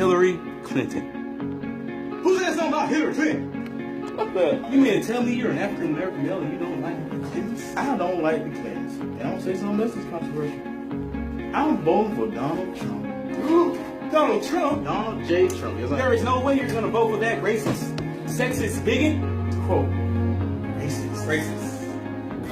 Hillary Clinton. Who said something about Hillary Clinton? What the? You mean to tell me you're an African American male and you don't like the Clintons? I don't like the Clintons. And I'm gonna say something else that's controversial. I'm voting for Donald Trump. Donald Trump? Donald J. Trump. Yes, There is no way you're gonna vote for that racist, sexist bigot. Quote, racist.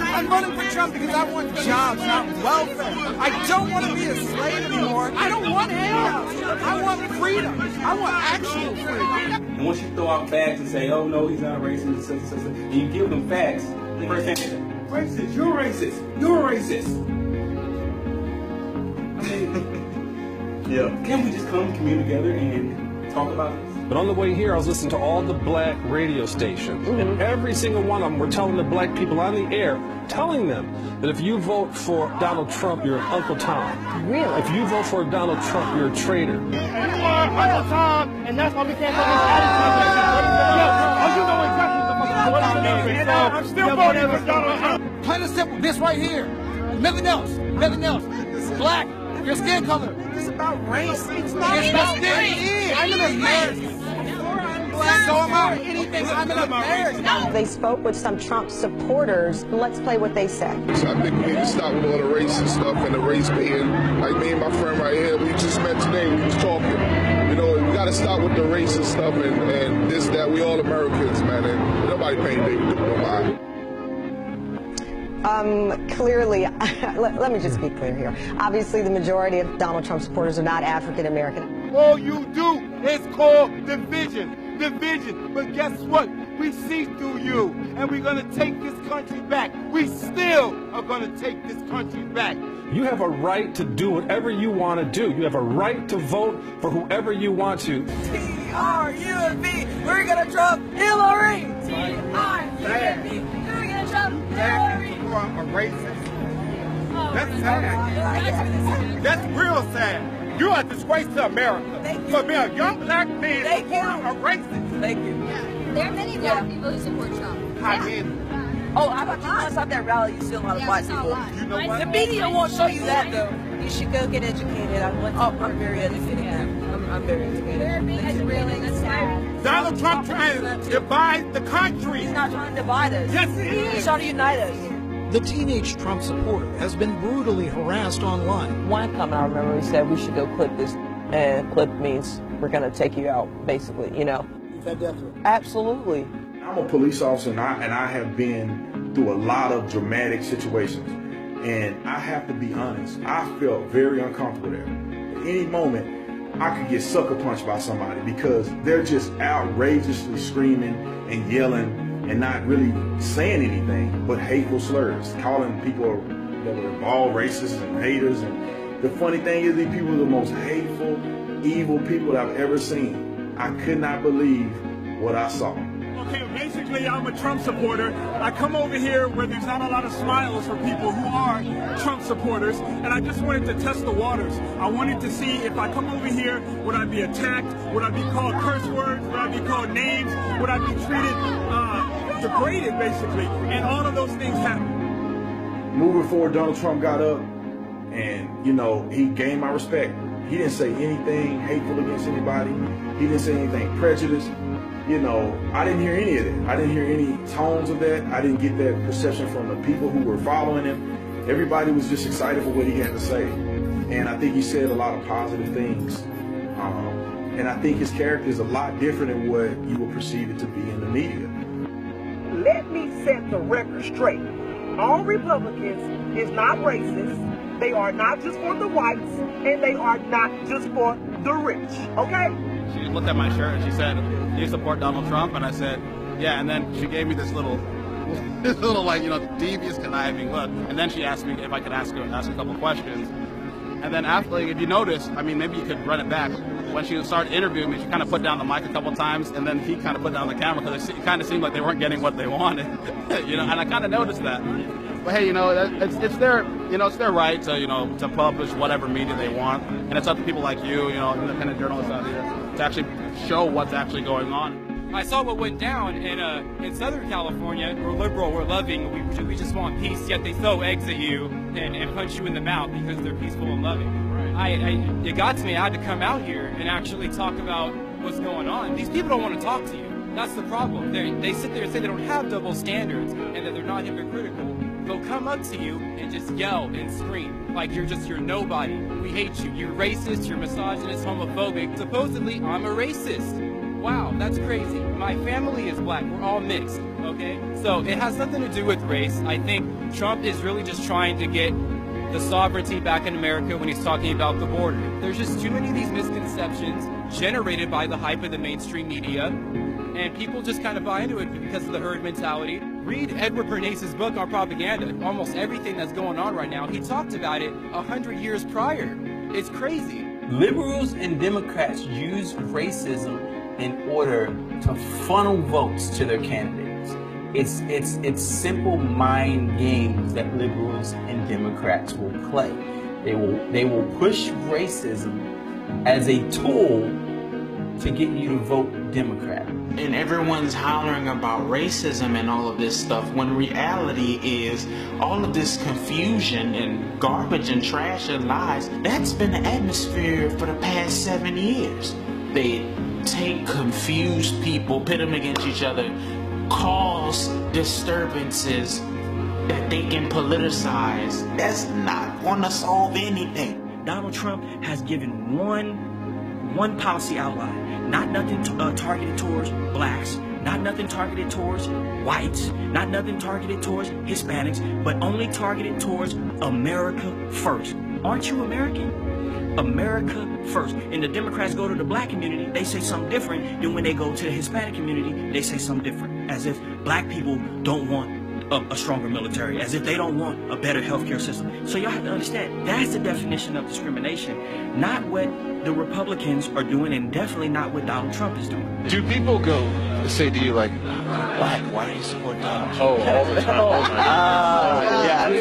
I'm voting for Trump because I want jobs, not welfare. I don't want to be a slave anymore. I don't want help. I want freedom. I want actual freedom. And once you throw out facts and say, oh no, he's not a racist, and you give them facts, the first thing is, racist, you're racist, you're racist. I mean, Yeah. can't we just come commune together and talk about this? But on the way here, I was listening to all the black radio stations, and every single one of them were telling the black people on the air, telling them that if you vote for Donald Trump, you're an Uncle Tom. Really? If you vote for Donald Trump, you're a traitor. You are Uncle Tom, and that's why we can't have this attitude. I'm still voting for Donald Trump. Plain and simple, this right here. Nothing else. Nothing else. Black, your skin color. It's about race. It's not about race. I'm an American. So am I. Anything, I'm an American. They spoke with some Trump supporters. Let's play what they said. So I think we need to stop with all the racist stuff and the race baiting. Like me and my friend right here, we just met today, we was talking. You know, we got to stop with the racist stuff and this, that. We all Americans, man, and nobody paying David nobody. Clearly, let me just be clear here. Obviously, the majority of Donald Trump supporters are not African American. All you do is call division. But guess what? We see through you, and we're going to take this country back. We still are going to take this country back. You have a right to do whatever you want to do. You have a right to vote for whoever you want to. T-R-U-M-B, we're going to Trump Hillary. T-R-U-M-B, we're going to Trump Hillary. You are a racist. That's sad. That's real sad. You are a disgrace to America. For being a young black man supporting a racist. Thank you. There are many black people who support Trump. Oh, how about you once at that rally, you see a lot of white people. You know what? The media won't show you that, though. You should go get educated. I'm very educated. I'm very educated. We're being educated. That's sad. Donald Trump trying to divide the country. He's not trying to divide us. Yes, he is. He's trying to unite us. The teenage Trump supporter has been brutally harassed online. One comment I remember, he said we should go clip this, and clip means we're going to take you out, basically, you know. Absolutely. I'm a police officer and I have been through a lot of dramatic situations. And I have to be honest, I felt very uncomfortable there. At any moment, I could get sucker punched by somebody because they're just outrageously screaming and yelling and not really saying anything but hateful slurs, calling people that were involved racists and haters. And the funny thing is, these people are the most hateful, evil people that I've ever seen. I could not believe what I saw. Okay, basically, I'm a Trump supporter. I come over here where there's not a lot of smiles for people who are Trump supporters, and I just wanted to test the waters. I wanted to see if I come over here, would I be attacked? Would I be called curse words? Would I be called names? Would I be treated degraded, basically? And all of those things happened. Moving forward, Donald Trump got up and, you know, he gained my respect. He didn't say anything hateful against anybody. He didn't say anything prejudiced. You know, I didn't hear any of that. I didn't hear any tones of that. I didn't get that perception from the people who were following him. Everybody was just excited for what he had to say. And I think he said a lot of positive things. And I think his character is a lot different than what you will perceive it to be in the media. Let me set the record straight. All Republicans is not racist. They are not just for the whites, and they are not just for the rich, okay? She looked at my shirt and she said, "Do you support Donald Trump?" And I said, "Yeah." And then she gave me this little like, you know, devious, conniving look. And then she asked me if I could ask a couple questions. And then after, like, if you notice, I mean, maybe you could run it back. When she started interviewing me, she kind of put down the mic a couple times, and then he kind of put down the camera because it kind of seemed like they weren't getting what they wanted, you know. And I kind of noticed that. But hey, you know, it's their, you know, it's their right to, you know, to publish whatever media they want, and it's up to people like you know, independent journalists out here, to actually show what's actually going on. I saw what went down in Southern California. We're liberal, we're loving, we just want peace, yet they throw eggs at you and punch you in the mouth because they're peaceful and loving. it got to me. I had to come out here and actually talk about what's going on. These people don't want to talk to you. That's the problem. They sit there and say they don't have double standards and that they're not hypocritical. They'll come up to you and just yell and scream like you're nobody. We hate you. You're racist, you're misogynist, homophobic. Supposedly, I'm a racist. Wow, that's crazy. My family is black. We're all mixed, okay? So it has nothing to do with race. I think Trump is really just trying to get the sovereignty back in America when he's talking about the border. There's just too many of these misconceptions generated by the hype of the mainstream media, and people just kind of buy into it because of the herd mentality. Read Edward Bernays' book on propaganda. Almost everything that's going on right now, he talked about it 100 years prior. It's crazy. Liberals and Democrats use racism in order to funnel votes to their candidates. It's simple mind games that liberals and Democrats will play. They will push racism as a tool to get you to vote Democrat. And everyone's hollering about racism and all of this stuff, when reality is all of this confusion and garbage and trash and lies, that's been the atmosphere for the past 7 years. They take confused people, pit them against each other, cause disturbances that they can politicize. That's not going to solve anything. Donald Trump has given one policy outline, not nothing targeted towards blacks, not nothing targeted towards whites, not nothing targeted towards Hispanics, but only targeted towards America first. Aren't you American? America first. And the Democrats go to the black community, they say something different than when they go to the Hispanic community, they say something different. As if black people don't want a stronger military, as if they don't want a better healthcare system. So y'all have to understand, that's the definition of discrimination, not what the Republicans are doing, and definitely not what Donald Trump is doing. Do people go say to you like, why do you support Donald Trump? Oh, all the time. Oh my God.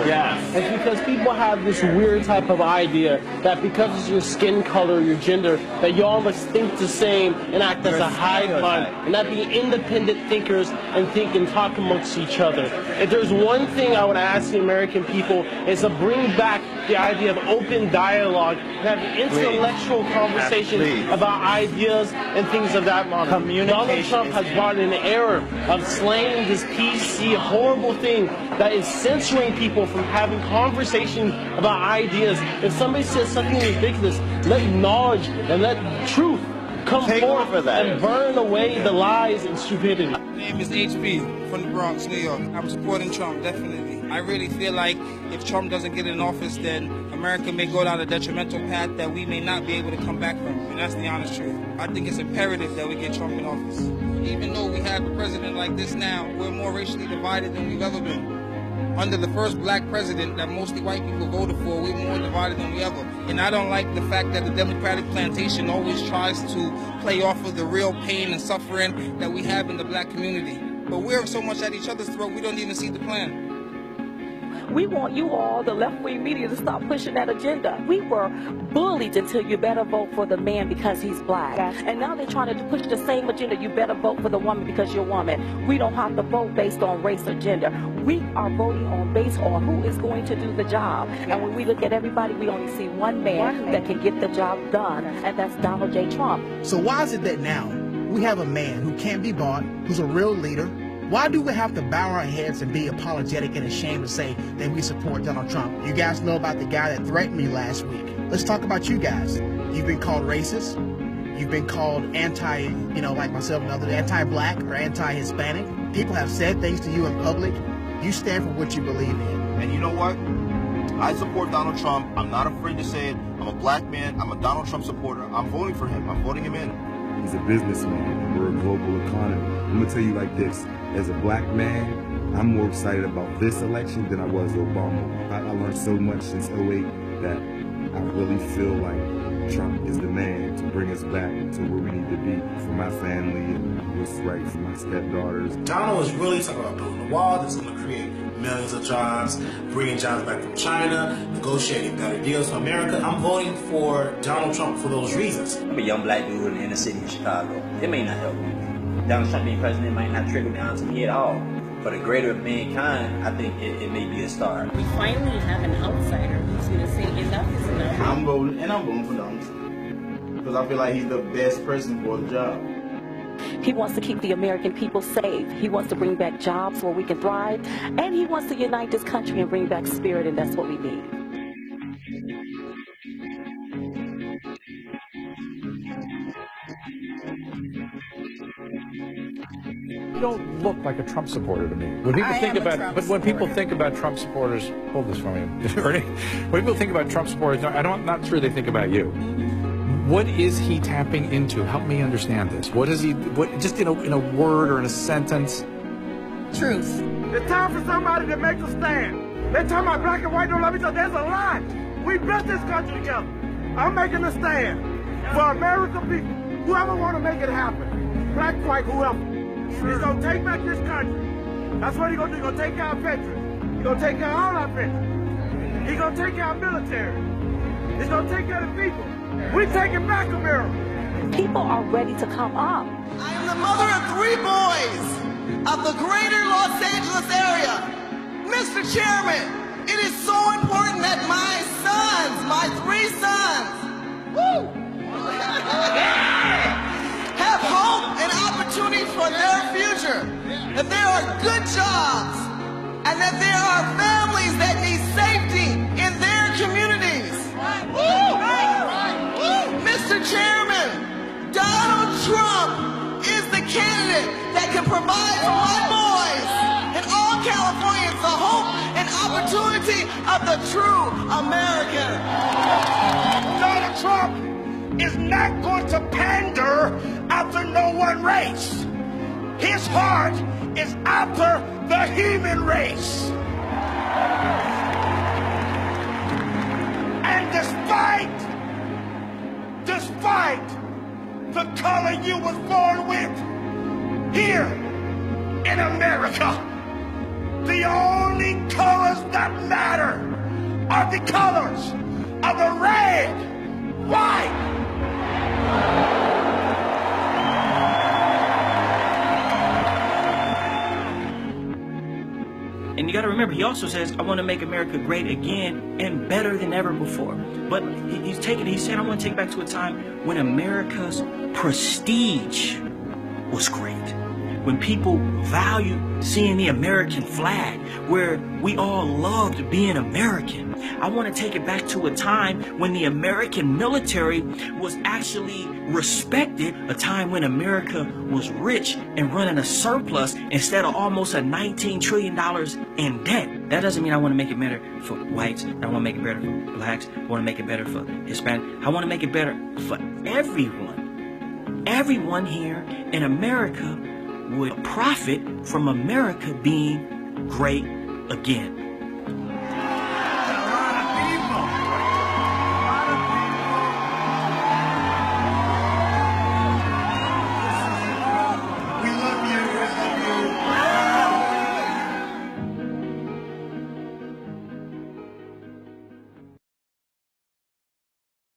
Yes. It's because people have this weird type of idea that because it's your skin color, your gender, that you all must think the same and act as a hive mind, and not be independent thinkers and think and talk amongst each other. If there's one thing I would ask the American people is to bring back the idea of open dialogue and have intellectual conversations about ideas and things of that matter. Donald Trump has brought in an era of slaying this PC horrible thing that is censoring people from having conversations about ideas. If somebody says something ridiculous, let knowledge and let truth come forth and burn away the lies and stupidity. My name is HB from the Bronx, New York. I'm supporting Trump, definitely. I really feel like if Trump doesn't get in office, then America may go down a detrimental path that we may not be able to come back from. And that's the honest truth. I think it's imperative that we get Trump in office. Even though we have a president like this now, we're more racially divided than we've ever been. Under the first black president that mostly white people voted for, we're more divided than we ever. And I don't like the fact that the Democratic plantation always tries to play off of the real pain and suffering that we have in the black community. But we're so much at each other's throat, we don't even see the plan. We want you all, the left-wing media, to stop pushing that agenda. We were bullied until you better vote for the man because he's black. And now they're trying to push the same agenda. You better vote for the woman because you're a woman. We don't have to vote based on race or gender. We are voting based on who is going to do the job. And when we look at everybody, we only see one man that can get the job done, and that's Donald J. Trump. So why is it that now we have a man who can't be bought, who's a real leader? Why do we have to bow our heads and be apologetic and ashamed to say that we support Donald Trump? You guys know about the guy that threatened me last week. Let's talk about you guys. You've been called racist. You've been called like myself and others, anti-black or anti-Hispanic. People have said things to you in public. You stand for what you believe in. And you know what? I support Donald Trump. I'm not afraid to say it. I'm a black man. I'm a Donald Trump supporter. I'm voting for him. I'm voting him in. He's a businessman. We're a global economy. I'm going to tell you like this. As a black man, I'm more excited about this election than I was Obama. I learned so much since 2008 that I really feel like Trump is the man to bring us back to where we need to be for my family and what's right for my stepdaughters. Donald is really talking about building a wall that's going to create millions of jobs, bringing jobs back from China, negotiating better deals for America. I'm voting for Donald Trump for those reasons. I'm a young black dude in the inner city of Chicago. It may not help me. Donald Trump being president might not trickle down to me at all. For the greater of mankind, I think it may be a start. We finally have an outsider who's you to say enough is enough. I'm voting for Donald Trump because I feel like he's the best person for the job. He wants to keep the American people safe. He wants to bring back jobs where we can thrive. And he wants to unite this country and bring back spirit, and that's what we need. You don't look like a Trump supporter to me. When people people think about Trump supporters, hold this for me, Ernie. When people think about Trump supporters, not sure they think about you. What is he tapping into? Help me understand this. What is he? Just in a word or in a sentence? Truth. It's time for somebody to make a stand. They're talking about black and white don't love each other. There's a lie. We built this country together. I'm making a stand for American people. Whoever want to make it happen, black, white, whoever. He's gonna take back this country. That's what he's gonna do. He's gonna take our veterans. He's gonna take care of all our veterans. He's gonna take care of our military. He's gonna take care of the people. We're taking back America. People are ready to come up. I am the mother of 3 boys of the greater Los Angeles area. Mr. Chairman, it is so important that my sons, my 3 sons, have hope and opportunity for their future. That there are good jobs and that there are families that need safety in their communities. Mr. Chairman, Donald Trump is the candidate that can provide to my boys and all Californians the hope and opportunity of the true American. Donald Trump is not going to pander after no one race. His heart is after the human race. And despite the color you was born with, here in America, the only colors that matter are the colors of the red, white, and you got to remember, he also says, I want to make America great again and better than ever before. But he's saying, I want to take back to a time when America's prestige was great. When people valued seeing the American flag, where we all loved being American. I want to take it back to a time when the American military was actually respected, a time when America was rich and running a surplus instead of almost a $19 trillion in debt. That doesn't mean I want to make it better for whites. I want to make it better for blacks. I want to make it better for Hispanics. I want to make it better for everyone. Everyone here in America would profit from America being great again.